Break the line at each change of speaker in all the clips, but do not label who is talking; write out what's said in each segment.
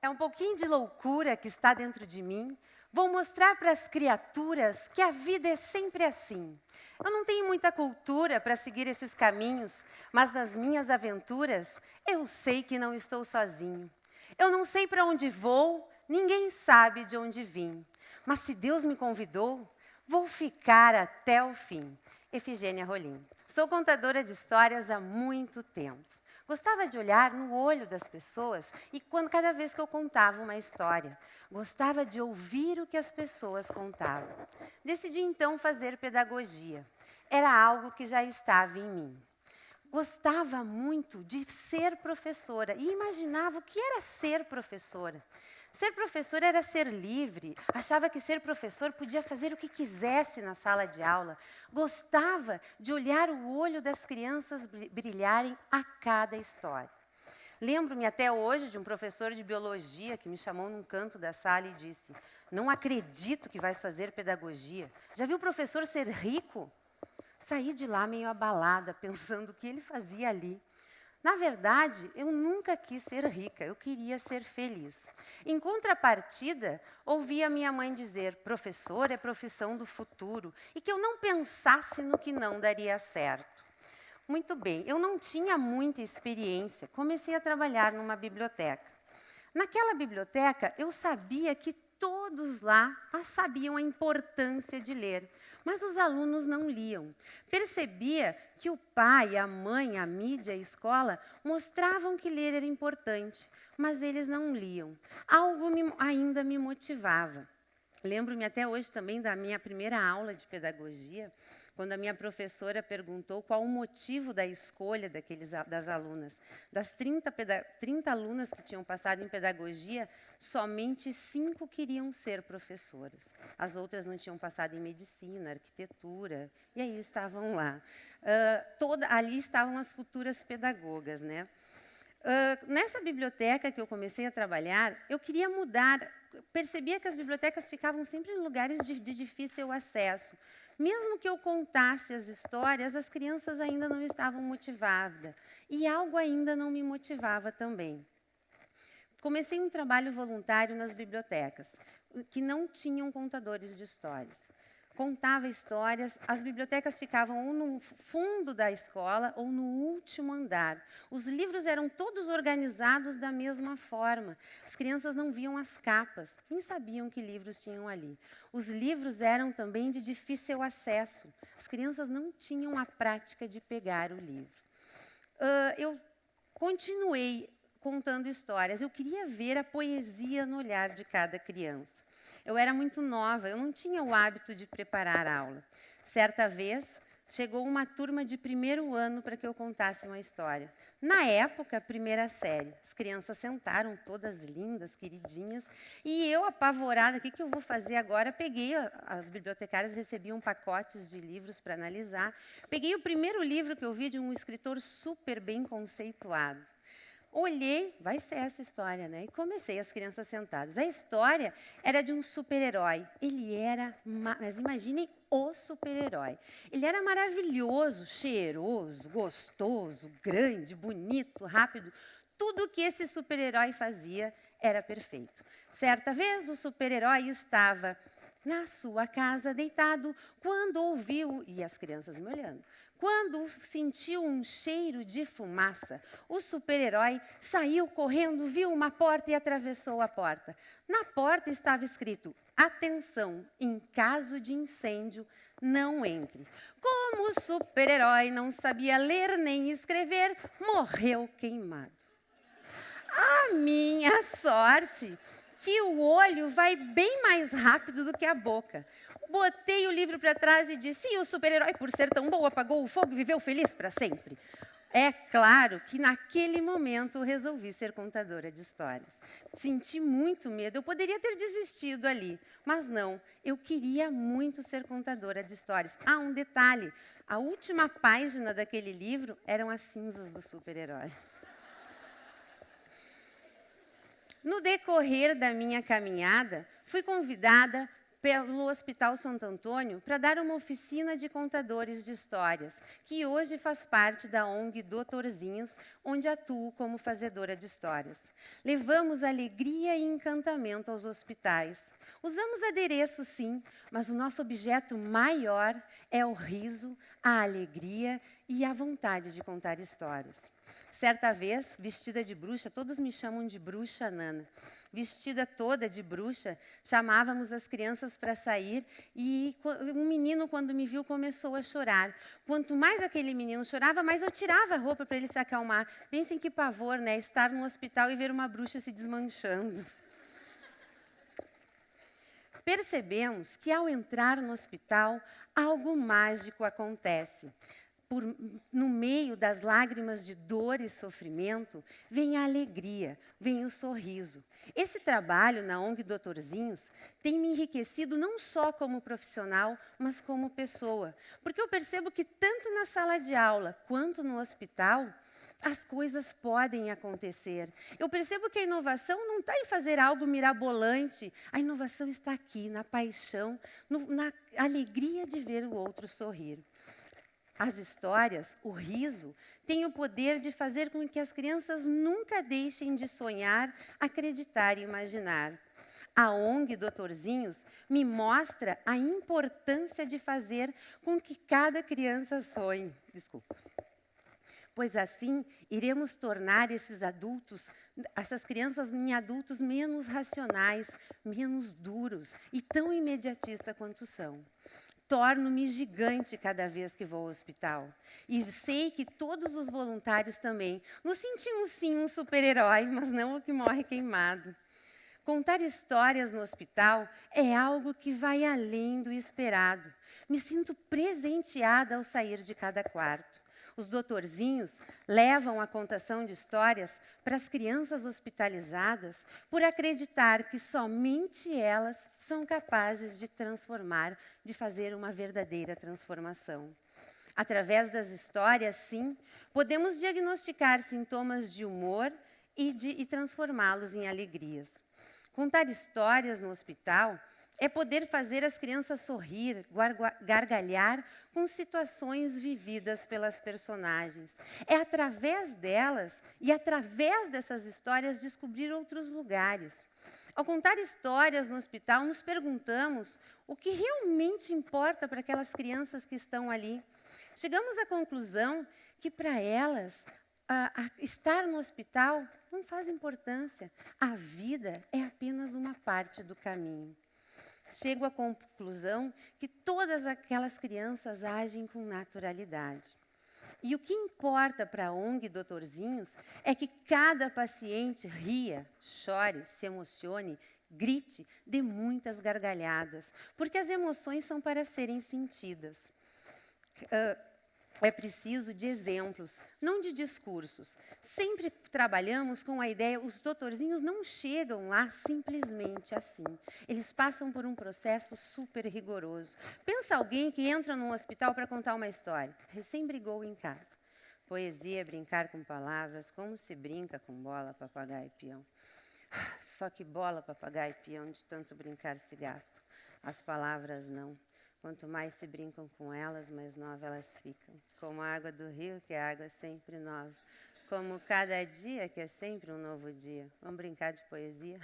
É um pouquinho de loucura que está dentro de mim. Vou mostrar para as criaturas que a vida é sempre assim. Eu não tenho muita cultura para seguir esses caminhos, mas nas minhas aventuras eu sei que não estou sozinho. Eu não sei para onde vou, ninguém sabe de onde vim. Mas se Deus me convidou, vou ficar até o fim. Efigênia Rolim. Sou contadora de histórias há muito tempo. Gostava de olhar no olho das pessoas e cada vez que eu contava uma história. Gostava de ouvir o que as pessoas contavam. Decidi então fazer pedagogia. Era algo que já estava em mim. Gostava muito de ser professora e imaginava o que era ser professora. Ser professor era ser livre, achava que ser professor podia fazer o que quisesse na sala de aula. Gostava de olhar o olho das crianças brilharem a cada história. Lembro-me até hoje de um professor de biologia que me chamou num canto da sala e disse: "Não acredito que vais fazer pedagogia. Já viu o professor ser rico?" Saí de lá meio abalada, pensando o que ele fazia ali. Na verdade, eu nunca quis ser rica, eu queria ser feliz. Em contrapartida, ouvi a minha mãe dizer: professor é profissão do futuro, e que eu não pensasse no que não daria certo. Muito bem, eu não tinha muita experiência, comecei a trabalhar numa biblioteca. Naquela biblioteca, eu sabia que todos lá sabiam a importância de ler, mas os alunos não liam. Percebia que o pai, a mãe, a mídia, a escola mostravam que ler era importante, mas eles não liam. Algo ainda me motivava. Lembro-me até hoje também da minha primeira aula de pedagogia, quando a minha professora perguntou qual o motivo da escolha das alunas. Das 30 alunas que tinham passado em pedagogia, somente 5 queriam ser professoras. As outras não tinham passado em medicina, arquitetura, e aí estavam lá. Ali estavam as futuras pedagogas, né? Nessa biblioteca que eu comecei a trabalhar, eu queria mudar. Percebia que as bibliotecas ficavam sempre em lugares de difícil acesso. Mesmo que eu contasse as histórias, as crianças ainda não estavam motivadas. E algo ainda não me motivava também. Comecei um trabalho voluntário nas bibliotecas, que não tinham contadores de histórias. Contava histórias, as bibliotecas ficavam ou no fundo da escola ou no último andar. Os livros eram todos organizados da mesma forma. As crianças não viam as capas, nem sabiam que livros tinham ali. Os livros eram também de difícil acesso. As crianças não tinham a prática de pegar o livro. Eu continuei contando histórias. Eu queria ver a poesia no olhar de cada criança. Eu era muito nova, eu não tinha o hábito de preparar a aula. Certa vez, chegou uma turma de primeiro ano para que eu contasse uma história. Na época, primeira série. As crianças sentaram, todas lindas, queridinhas, e eu, apavorada, o que eu vou fazer agora? As bibliotecárias recebiam pacotes de livros para analisar. Peguei o primeiro livro que eu vi de um escritor super bem conceituado. Olhei, vai ser essa história, né? E comecei, as crianças sentadas. A história era de um super-herói. Ele era, mas imaginem o super-herói. Ele era maravilhoso, cheiroso, gostoso, grande, bonito, rápido. Tudo que esse super-herói fazia era perfeito. Certa vez, o super-herói estava na sua casa, deitado, quando ouviu, e as crianças me olhando, quando sentiu um cheiro de fumaça, o super-herói saiu correndo, viu uma porta e atravessou a porta. Na porta estava escrito: atenção, em caso de incêndio, não entre. Como o super-herói não sabia ler nem escrever, morreu queimado. A minha sorte que o olho vai bem mais rápido do que a boca. Botei o livro para trás e disse: e o super-herói, por ser tão bom, apagou o fogo e viveu feliz para sempre. É claro que, naquele momento, resolvi ser contadora de histórias. Senti muito medo, eu poderia ter desistido ali, mas não, eu queria muito ser contadora de histórias. Ah, um detalhe, a última página daquele livro eram as cinzas do super-herói. No decorrer da minha caminhada, fui convidada pelo Hospital Santo Antônio para dar uma oficina de contadores de histórias, que hoje faz parte da ONG Doutorzinhos, onde atuo como fazedora de histórias. Levamos alegria e encantamento aos hospitais. Usamos adereço, sim, mas o nosso objeto maior é o riso, a alegria e a vontade de contar histórias. Certa vez, vestida de bruxa, todos me chamam de bruxa Nana, vestida toda de bruxa, chamávamos as crianças para sair e um menino, quando me viu, começou a chorar. Quanto mais aquele menino chorava, mais eu tirava a roupa para ele se acalmar. Pensem que pavor, né? Estar no hospital e ver uma bruxa se desmanchando. Percebemos que, ao entrar no hospital, algo mágico acontece. No meio das lágrimas de dor e sofrimento, vem a alegria, vem o sorriso. Esse trabalho na ONG Doutorzinhos tem me enriquecido não só como profissional, mas como pessoa. Porque eu percebo que tanto na sala de aula quanto no hospital, as coisas podem acontecer. Eu percebo que a inovação não está em fazer algo mirabolante. A inovação está aqui, na paixão, na alegria de ver o outro sorrir. As histórias, o riso, têm o poder de fazer com que as crianças nunca deixem de sonhar, acreditar e imaginar. A ONG Doutorzinhos me mostra a importância de fazer com que cada criança sonhe. Pois assim, iremos tornar essas crianças em adultos menos racionais, menos duros e tão imediatistas quanto são. Torno-me gigante cada vez que vou ao hospital. E sei que todos os voluntários também. Nos sentimos, sim, um super-herói, mas não o que morre queimado. Contar histórias no hospital é algo que vai além do esperado. Me sinto presenteada ao sair de cada quarto. Os doutorzinhos levam a contação de histórias para as crianças hospitalizadas por acreditar que somente elas são capazes de transformar, de fazer uma verdadeira transformação. Através das histórias, sim, podemos diagnosticar sintomas de humor e transformá-los em alegrias. Contar histórias no hospital é poder fazer as crianças sorrir, gargalhar com situações vividas pelas personagens. É através delas e através dessas histórias descobrir outros lugares. Ao contar histórias no hospital, nos perguntamos o que realmente importa para aquelas crianças que estão ali. Chegamos à conclusão que, para elas, estar no hospital não faz importância. A vida é apenas uma parte do caminho. Chego à conclusão que todas aquelas crianças agem com naturalidade. E o que importa para a ONG Doutorzinhos é que cada paciente ria, chore, se emocione, grite, dê muitas gargalhadas, porque as emoções são para serem sentidas. É preciso de exemplos, não de discursos. Sempre trabalhamos com a ideia, os doutorzinhos não chegam lá simplesmente assim. Eles passam por um processo super rigoroso. Pensa alguém que entra num hospital para contar uma história. Recém brigou em casa. Poesia é brincar com palavras, como se brinca com bola, papagaio e peão. Só que bola, papagaio e peão, de tanto brincar se gastam. As palavras não. Quanto mais se brincam com elas, mais novas elas ficam. Como a água do rio, que a água é sempre nova. Como cada dia, que é sempre um novo dia. Vamos brincar de poesia?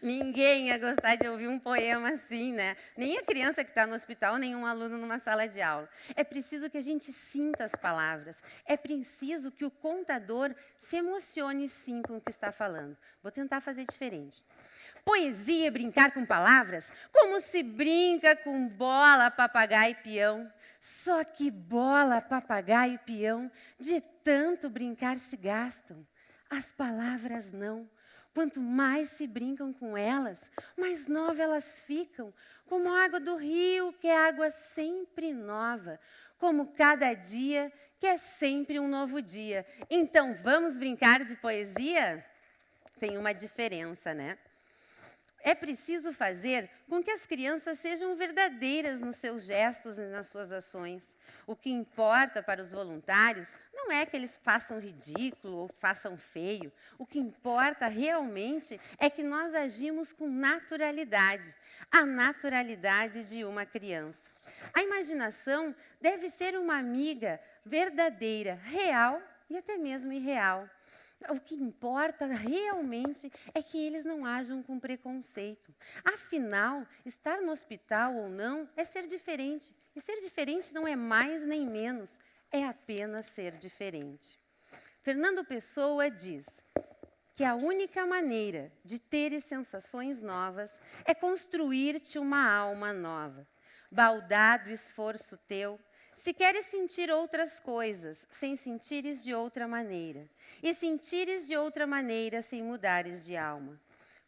Ninguém ia gostar de ouvir um poema assim, né? Nem a criança que está no hospital, nem um aluno numa sala de aula. É preciso que a gente sinta as palavras. É preciso que o contador se emocione, sim, com o que está falando. Vou tentar fazer diferente. Poesia é brincar com palavras, como se brinca com bola, papagaio e peão. Só que bola, papagaio e peão, de tanto brincar se gastam. As palavras não. Quanto mais se brincam com elas, mais novas elas ficam. Como a água do rio, que é água sempre nova. Como cada dia, que é sempre um novo dia. Então, vamos brincar de poesia? Tem uma diferença, né? É preciso fazer com que as crianças sejam verdadeiras nos seus gestos e nas suas ações. O que importa para os voluntários Não é que eles façam ridículo ou façam feio. O que importa realmente é que nós agimos com naturalidade, a naturalidade de uma criança. A imaginação deve ser uma amiga verdadeira, real e até mesmo irreal. O que importa realmente é que eles não ajam com preconceito. Afinal, estar no hospital ou não é ser diferente. E ser diferente não é mais nem menos, é apenas ser diferente. Fernando Pessoa diz que a única maneira de teres sensações novas é construir-te uma alma nova. Baldado esforço teu, se queres sentir outras coisas, sem sentires de outra maneira, e sentires de outra maneira sem mudares de alma.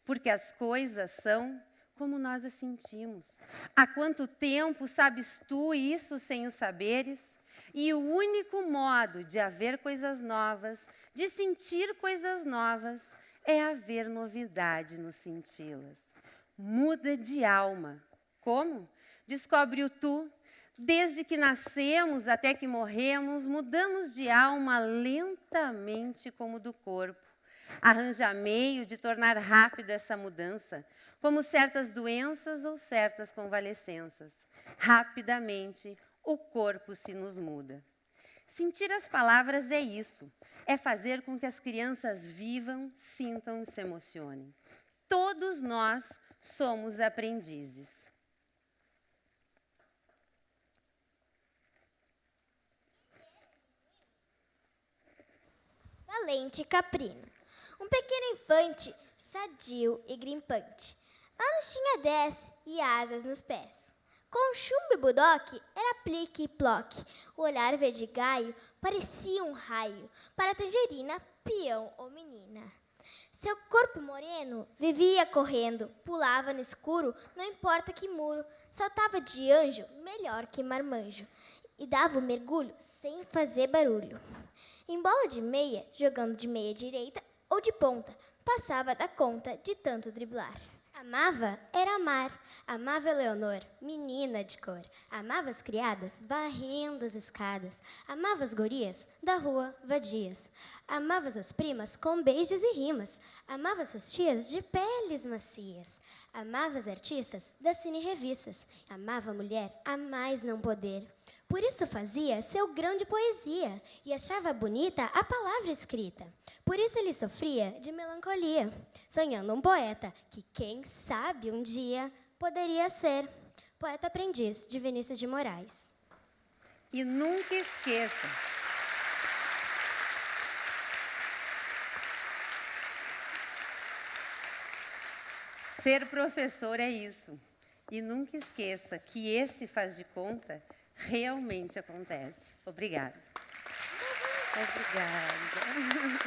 Porque as coisas são como nós as sentimos. Há quanto tempo sabes tu isso sem o saberes? E o único modo de haver coisas novas, de sentir coisas novas, é haver novidade no senti-las. Muda de alma. Como? Descobre o tu. Desde que nascemos até que morremos, mudamos de alma lentamente como do corpo. Arranja meio de tornar rápido essa mudança, como certas doenças ou certas convalescenças. Rapidamente, o corpo se nos muda. Sentir as palavras é isso, é fazer com que as crianças vivam, sintam e se emocionem. Todos nós somos aprendizes.
Valente Caprino. Um pequeno infante, sadio e grimpante. Anos tinha 10 e asas nos pés. Com chumbo e budoque, era plique e ploque. O olhar verde gaio parecia um raio para tangerina, peão ou menina. Seu corpo moreno vivia correndo, pulava no escuro, não importa que muro, saltava de anjo, melhor que marmanjo, e dava o mergulho sem fazer barulho. Em bola de meia, jogando de meia direita ou de ponta, passava da conta de tanto driblar. Amava era amar, amava Eleonor, menina de cor. Amava as criadas, varrendo as escadas. Amava as gurias, da rua, vadias. Amava suas primas, com beijos e rimas. Amava suas tias, de peles macias. Amava as artistas, das cine-revistas. Amava a mulher, a mais não poder. Por isso fazia seu grão de poesia e achava bonita a palavra escrita. Por isso ele sofria de melancolia, sonhando um poeta que, quem sabe, um dia poderia ser poeta aprendiz de Vinícius de Moraes.
E nunca esqueça, ser professor é isso. E nunca esqueça que esse faz de conta realmente acontece. Obrigada. Obrigada.